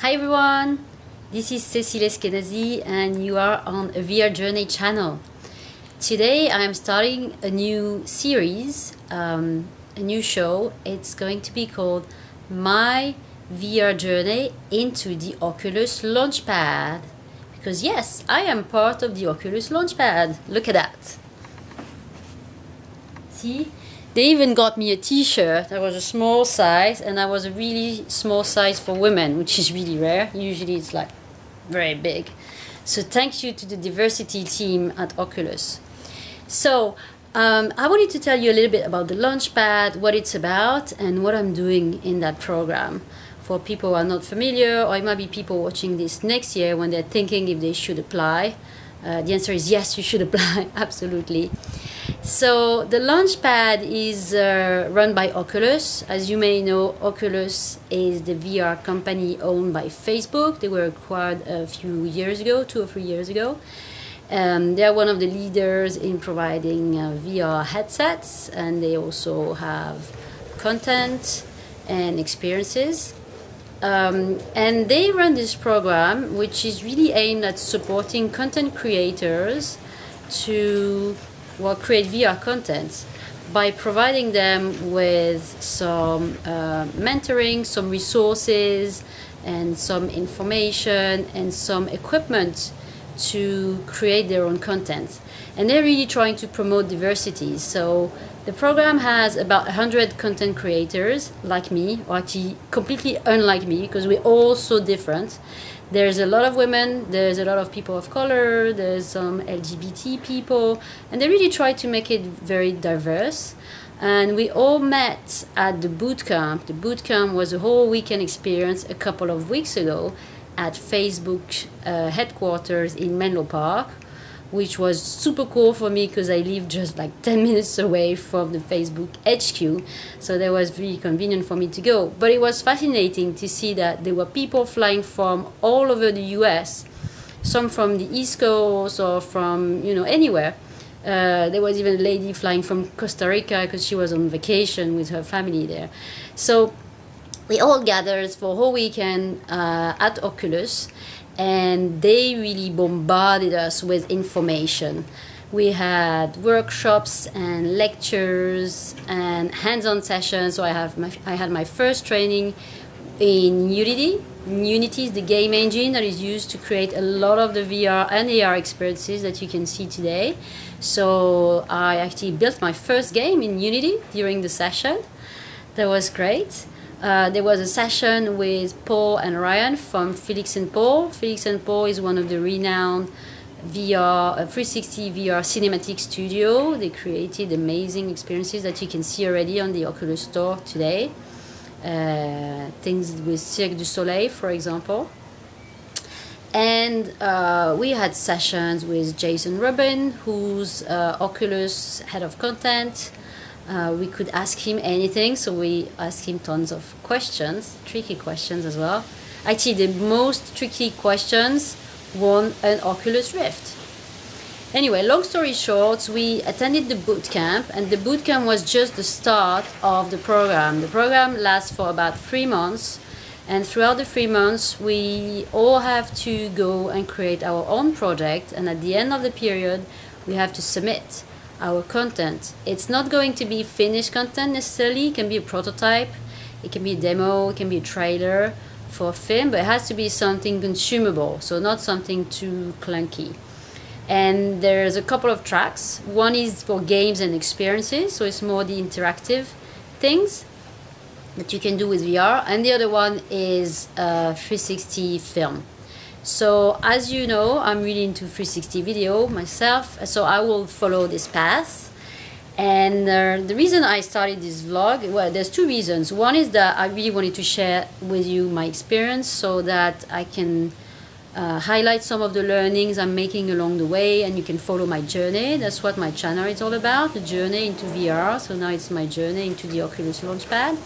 Hi everyone, this is Cécile Eskenazi and you are on aVRjourney channel. Today I'm starting a new series, a new show. It's going to be called My VR Journey into the Oculus Launch Pad. Because yes, I am part of the Oculus Launch Pad. Look at that. See? They even got me a t-shirt. I was a small size and I was a really small size for women, which is really rare. Usually it's like very big. So thank you to the diversity team at Oculus. So I wanted to tell you a little bit about the Launchpad, what it's about and what I'm doing in that program. For people who are not familiar, or it might be people watching this next year when they're thinking if they should apply. The answer is yes, you should apply, absolutely. So the Launchpad is run by Oculus. As you may know, Oculus is the VR company owned by Facebook. They were acquired a few years ago, 2 or 3 years ago. They are one of the leaders in providing VR headsets, and they also have content and experiences. And they run this program, which is really aimed at supporting content creators to create VR content by providing them with some mentoring, some resources, and some information and some equipment to create their own content. And they're really trying to promote diversity. So the program has about 100 content creators like me, or actually completely unlike me, because we're all so different. There's a lot of women, there's a lot of people of color, there's some LGBT people, and they really try to make it very diverse. And we all met at the boot camp. The boot camp was a whole weekend experience a couple of weeks ago at Facebook headquarters in Menlo Park, which was super cool for me because I live just like 10 minutes away from the Facebook HQ. So that was really convenient for me to go. But it was fascinating to see that there were people flying from all over the US, some from the East Coast or from, anywhere. There was even a lady flying from Costa Rica because she was on vacation with her family there. So we all gathered for a whole weekend at Oculus, and they really bombarded us with information. We had workshops and lectures and hands-on sessions. So I had my first training in Unity. Unity is the game engine that is used to create a lot of the VR and AR experiences that you can see today. So I actually built my first game in Unity during the session. That was great. There was a session with Paul and Ryan from Felix and Paul. Felix and Paul is one of the renowned VR 360 VR cinematic studio. They created amazing experiences that you can see already on the Oculus Store today. Things with Cirque du Soleil, for example. And we had sessions with Jason Rubin, who's Oculus head of content. We could ask him anything, so we asked him tons of questions, tricky questions as well. Actually, the most tricky questions won an Oculus Rift. Anyway, long story short, we attended the boot camp, and the boot camp was just the start of the program. The program lasts for about 3 months, and throughout the 3 months, we all have to go and create our own project, and at the end of the period, we have to submit our content. It's not going to be finished content necessarily. It can be a prototype, it can be a demo, it can be a trailer for a film, but it has to be something consumable, so not something too clunky. And there's a couple of tracks. One is for games and experiences, so it's more the interactive things that you can do with VR, and the other one is 360 film. So as you know, I'm really into 360 video myself, so I will follow this path. And the reason I started this vlog, well, there's 2 reasons. One is that I really wanted to share with you my experience so that I can highlight some of the learnings I'm making along the way, and you can follow my journey. That's what my channel is all about, the journey into VR. So now it's my journey into the Oculus Launch Pad.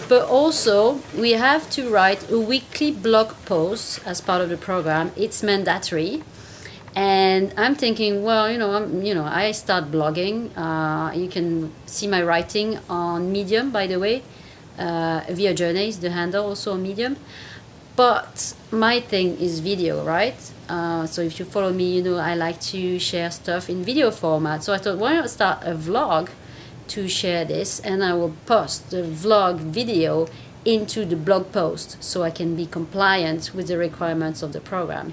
But also, we have to write a weekly blog post as part of the program. It's mandatory. And I'm thinking, well, I start blogging. You can see my writing on Medium, by the way. aVRjourney is the handle, also on Medium. But my thing is video, right? So if you follow me, you know I like to share stuff in video format. So I thought, why not start a vlog to share this, and I will post the vlog video into the blog post so I can be compliant with the requirements of the program.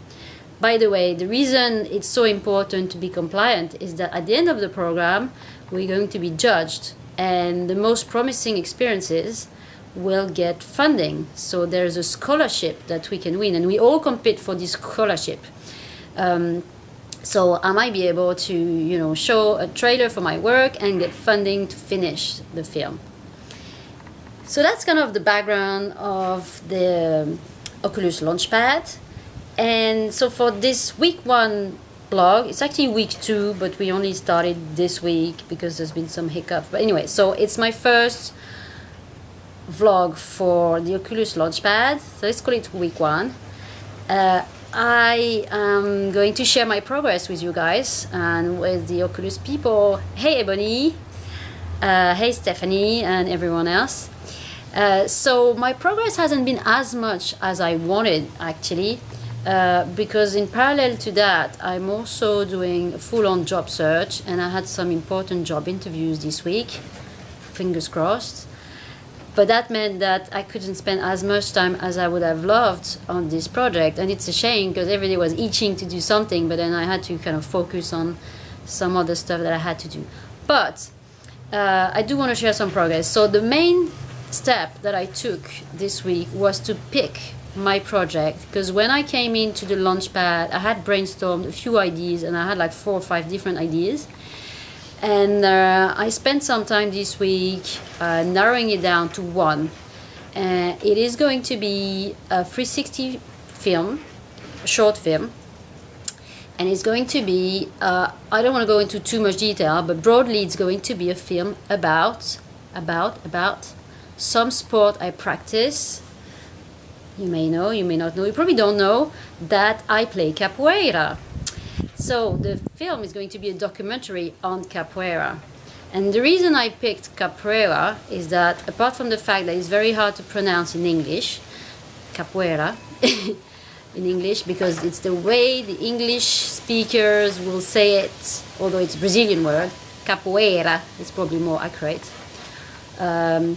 By the way, the reason it's so important to be compliant is that at the end of the program, we're going to be judged, and the most promising experiences will get funding. So there's a scholarship that we can win, and we all compete for this scholarship. So I might be able to, you know, show a trailer for my work and get funding to finish the film. So that's kind of the background of the Oculus Launch Pad. And so for this week 1 blog, it's actually week 2, but we only started this week because there's been some hiccups. But anyway, so it's my first vlog for the Oculus Launch Pad. So let's call it week 1. I am going to share my progress with you guys and with the Oculus people. Hey Ebony, hey Stephanie, and everyone else. So my progress hasn't been as much as I wanted, actually, because in parallel to that, I'm also doing a full-on job search, and I had some important job interviews this week, fingers crossed. But that meant that I couldn't spend as much time as I would have loved on this project, and it's a shame because every day was itching to do something, but then I had to kind of focus on some other stuff that I had to do. But I do want to share some progress. So the main step that I took this week was to pick my project, because when I came into the Launchpad, I had brainstormed a few ideas, and I had like 4 or 5 different ideas. And I spent some time this week narrowing it down to one. It is going to be a 360 film, a short film. And it's going to be, I don't want to go into too much detail, but broadly it's going to be a film about some sport I practice. You may know, you may not know, you probably don't know that I play capoeira. So the film is going to be a documentary on capoeira. And the reason I picked capoeira is that, apart from the fact that it's very hard to pronounce in English, capoeira, in English, because it's the way the English speakers will say it, although it's a Brazilian word, capoeira is probably more accurate. The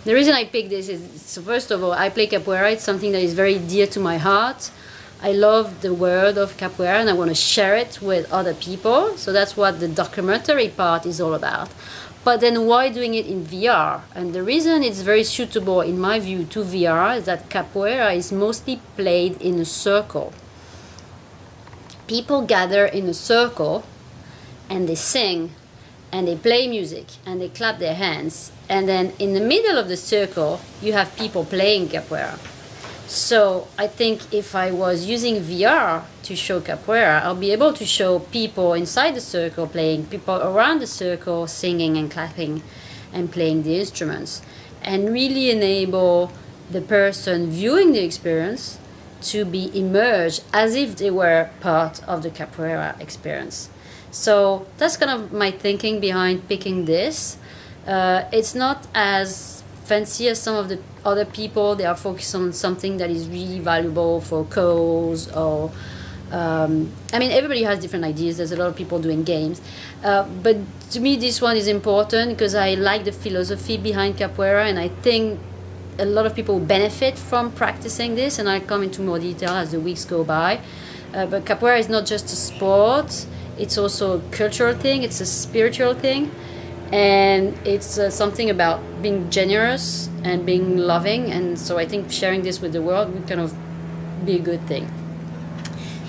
reason I picked this is, so first of all, I play capoeira. It's something that is very dear to my heart. I love the word of capoeira, and I want to share it with other people. So that's what the documentary part is all about. But then why doing it in VR? And the reason it's very suitable, in my view, to VR is that capoeira is mostly played in a circle. People gather in a circle and they sing and they play music and they clap their hands. And then in the middle of the circle, you have people playing capoeira. So I think if I was using VR to show capoeira, I'll be able to show people inside the circle playing, people around the circle singing and clapping and playing the instruments, and really enable the person viewing the experience to be immersed as if they were part of the capoeira experience. So that's kind of my thinking behind picking this. It's not as fancy as some of the other people. They are focused on something that is really valuable for cause, or everybody has different ideas. There's a lot of people doing games, but to me this one is important because I like the philosophy behind capoeira, and I think a lot of people benefit from practicing this, and I'll come into more detail as the weeks go by. But capoeira is not just a sport, it's also a cultural thing, it's a spiritual thing. And it's something about being generous and being loving, and so I think sharing this with the world would kind of be a good thing.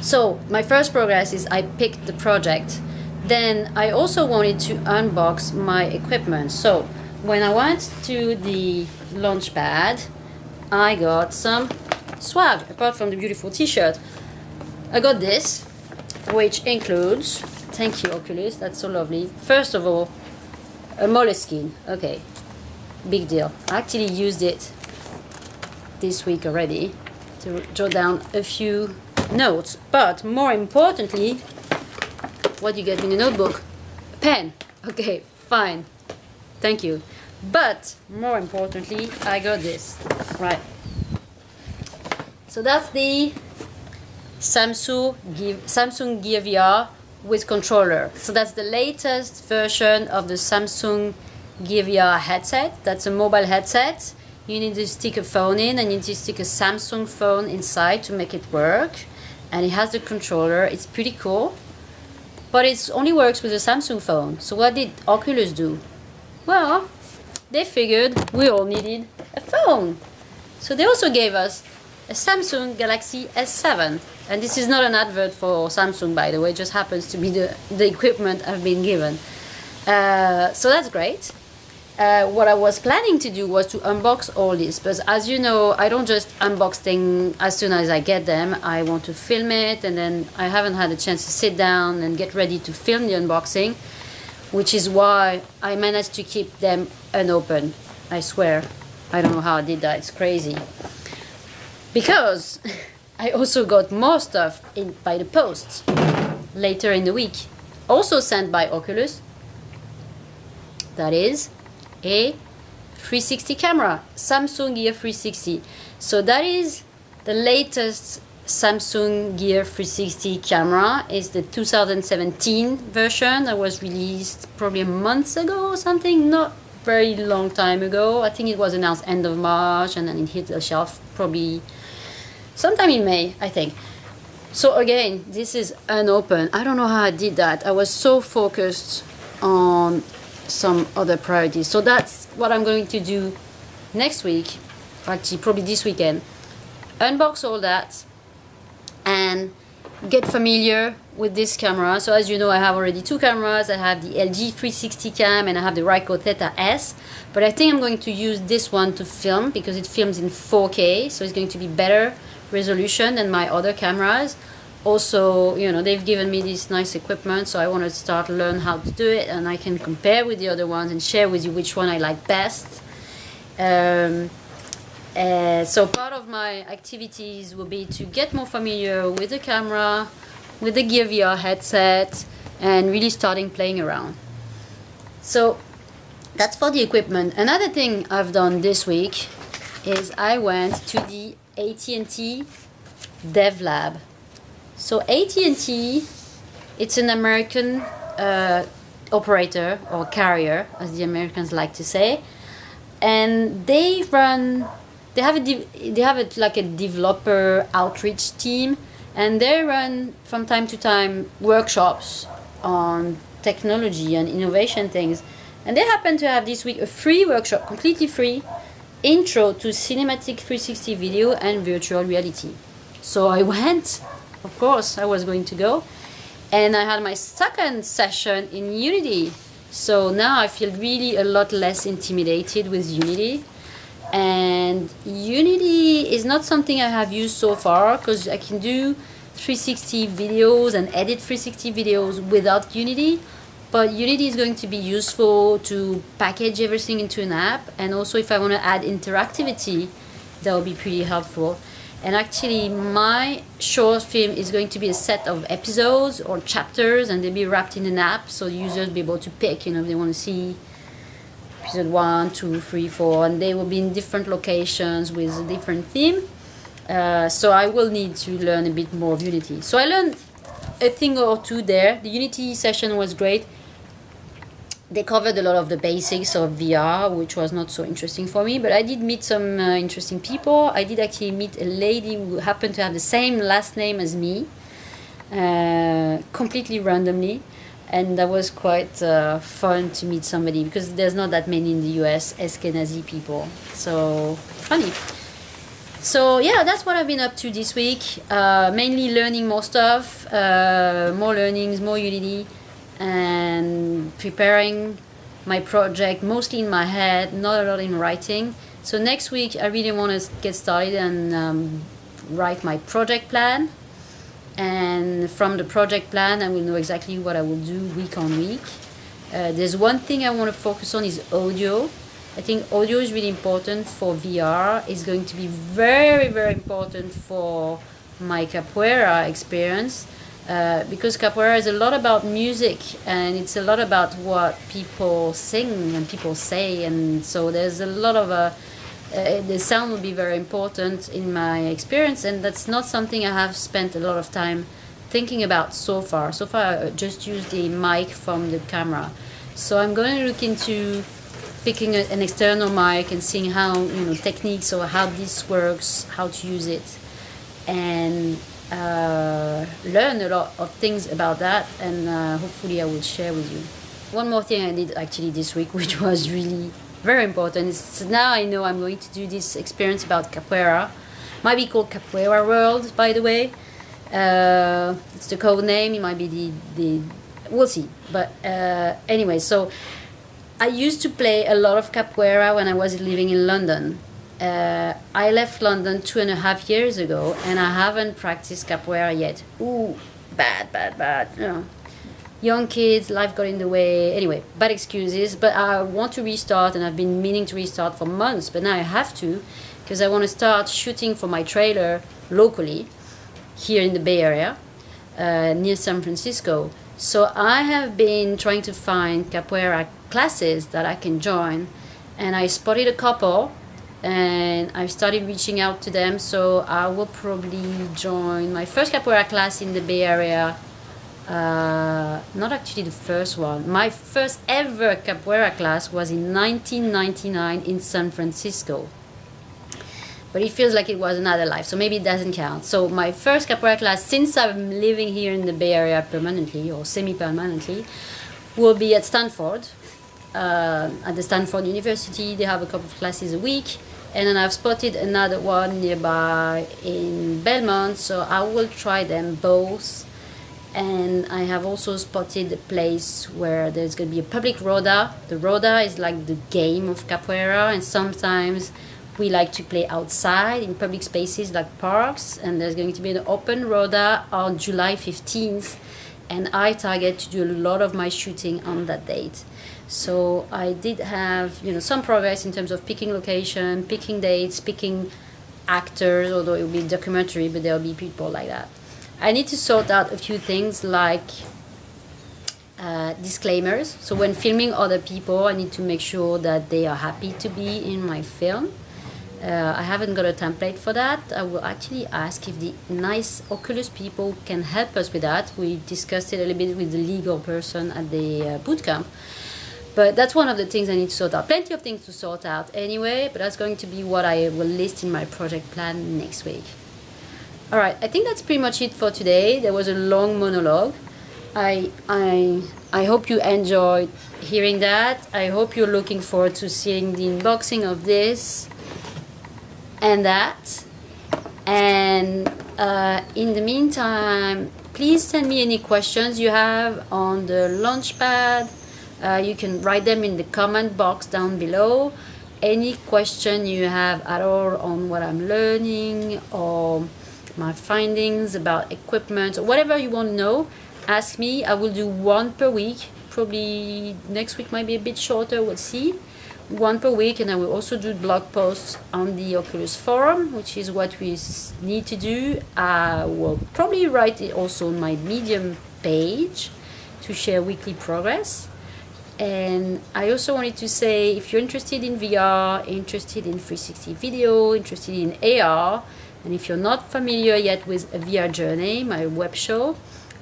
So my first progress is I picked the project. Then I also wanted to unbox my equipment. So when I went to the launch pad, I got some swag. Apart from the beautiful t-shirt, I got this, which includes, thank you Oculus, that's so lovely. First of all, a moleskin. Okay, big deal. I actually used it this week already to jot down a few notes. But more importantly, what do you get in a notebook? A pen. Okay, fine. Thank you. But more importantly, I got this. Right, So that's the Samsung Gear VR with controller. So that's the latest version of the Samsung Gear VR headset. That's a mobile headset. You need to stick a phone in, and you need to stick a Samsung phone inside to make it work. And it has the controller. It's pretty cool. But it only works with a Samsung phone. So what did Oculus do? Well, they figured we all needed a phone. So they also gave us a Samsung Galaxy S7. And this is not an advert for Samsung, by the way. It just happens to be the equipment I've been given. So that's great. What I was planning to do was to unbox all this, but as you know, I don't just unbox things as soon as I get them. I want to film it, and then I haven't had a chance to sit down and get ready to film the unboxing, which is why I managed to keep them unopened. I swear. I don't know how I did that. It's crazy. Because I also got more stuff by the post later in the week, also sent by Oculus. That is a 360 camera, Samsung Gear 360. So that is the latest Samsung Gear 360 camera. It's the 2017 version that was released probably a month ago or something, not very long time ago. I think it was announced end of March, and then it hit the shelf probably sometime in May, I think. So again, this is unopened. I don't know how I did that. I was so focused on some other priorities. So that's what I'm going to do next week, actually probably this weekend. Unbox all that and get familiar with this camera. So as you know, I have already two cameras. I have the LG 360 cam and I have the Ryko Theta S, but I think I'm going to use this one to film because it films in 4K, so it's going to be better resolution than my other cameras. Also, you know, they've given me this nice equipment, so I want to start learn how to do it, and I can compare with the other ones and share with you which one I like best. So part of my activities will be to get more familiar with the camera, with the Gear VR headset, and really starting playing around. So that's for the equipment. Another thing I've done this week is I went to the AT&T Dev Lab. So AT&T, it's an American operator or carrier, as the Americans like to say, and they have like a developer outreach team, and they run from time to time workshops on technology and innovation things. And they happen to have this week a free workshop, completely free, intro to cinematic 360 video and virtual reality. So I went. Of course, I was going to go, and I had my second session in Unity. So now I feel really a lot less intimidated with Unity. And Unity is not something I have used so far because I can do 360 videos and edit 360 videos without Unity. But Unity is going to be useful to package everything into an app, and also if I want to add interactivity, that will be pretty helpful. And actually, my short film is going to be a set of episodes or chapters, and they'll be wrapped in an app, so users will be able to pick, you know, if they want to see episode 1, 2, 3, 4, and they will be in different locations with a different theme. So I will need to learn a bit more of Unity. So I learned a thing or two there. The Unity session was great. They covered a lot of the basics of VR, which was not so interesting for me, but I did meet some interesting people. I did actually meet a lady who happened to have the same last name as me, completely randomly, and that was quite fun to meet somebody, because there's not that many in the US Ashkenazi people, so funny. So yeah, that's what I've been up to this week, mainly learning more stuff, more learnings, more Unity, and preparing my project mostly in my head, not a lot in writing. So next week I really want to get started and write my project plan, and from the project plan I will know exactly what I will do week on week. There's one thing I want to focus on is audio. I think audio is really important for VR. It's going to be very, very important for my capoeira experience. Because capoeira is a lot about music, and it's a lot about what people sing and people say, and so there's a lot of The sound will be very important in my experience, and that's not something I have spent a lot of time thinking about so far. So far, I just used the mic from the camera. So I'm going to look into picking an external mic and seeing how, techniques or how this works, how to use it, and learn a lot of things about that, and hopefully I will share with you. One more thing I did actually this week, which was really very important, is now I know I'm going to do this experience about capoeira. Might be called Capoeira World, by the way. It's the code name. It might be the we'll see. But anyway, so I used to play a lot of capoeira when I was living in London. I left London 2.5 years ago, and I haven't practiced capoeira yet. Ooh, bad. Young kids, life got in the way. Anyway, bad excuses. But I want to restart, and I've been meaning to restart for months. But now I have to, because I want to start shooting for my trailer locally, here in the Bay Area, near San Francisco. So I have been trying to find capoeira classes that I can join, and I spotted a couple, and I started reaching out to them. So I will probably join my first capoeira class in the Bay Area. Not actually the first one. My first ever capoeira class was in 1999 in San Francisco. But it feels like it was another life, so maybe it doesn't count. So my first capoeira class, since I'm living here in the Bay Area permanently or semi-permanently, will be at Stanford. At the Stanford University, they have a couple of classes a week. And then I've spotted another one nearby in Belmont, so I will try them both. And I have also spotted a place where there's going to be a public roda. The roda is like the game of capoeira, and sometimes we like to play outside in public spaces like parks, and there's going to be an open roda on July 15th, and I target to do a lot of my shooting on that date. So I did have some progress in terms of picking location, picking dates, picking actors, although it will be documentary, but there'll be people like that. I need to sort out a few things like disclaimers. So when filming other people, I need to make sure that they are happy to be in my film. I haven't got a template for that. I will actually ask if the nice Oculus people can help us with that. We discussed it a little bit with the legal person at the bootcamp. But that's one of the things I need to sort out. Plenty of things to sort out anyway, but that's going to be what I will list in my project plan next week. All right, I think that's pretty much it for today. There was a long monologue. I hope you enjoyed hearing that. I hope you're looking forward to seeing the unboxing of this and that. And in the meantime, please send me any questions you have on the Launchpad. You can write them in the comment box down below. Any question you have at all on what I'm learning or my findings about equipment or whatever you want to know, ask me. I will do one per week. Probably next week might be a bit shorter, we'll see. One per week, and I will also do blog posts on the Oculus forum, which is what we need to do. I will probably write it also on my Medium page to share weekly progress. And I also wanted to say, if you're interested in VR, interested in 360 video, interested in AR, and if you're not familiar yet with aVRjourney, my web show,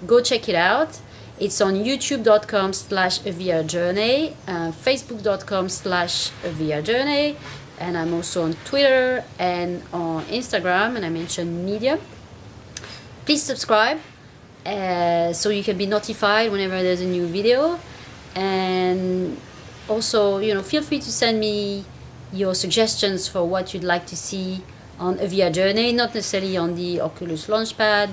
go check it out. It's on youtube.com/aVRjourney, facebook.com/aVRjourney, and I'm also on Twitter and on Instagram, and I mentioned Medium. Please subscribe so you can be notified whenever there's a new video. And also, feel free to send me your suggestions for what you'd like to see on aVRjourney, not necessarily on the Oculus Launch Pad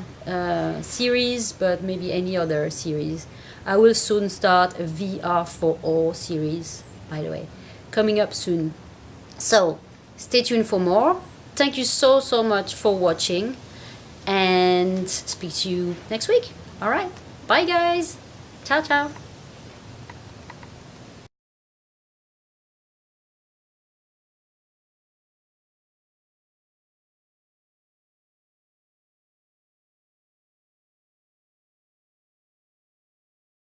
series, but maybe any other series. I will soon start a VR for all series, by the way, coming up soon. So stay tuned for more. Thank you so much for watching, and speak to you next week. All right, bye guys. Ciao.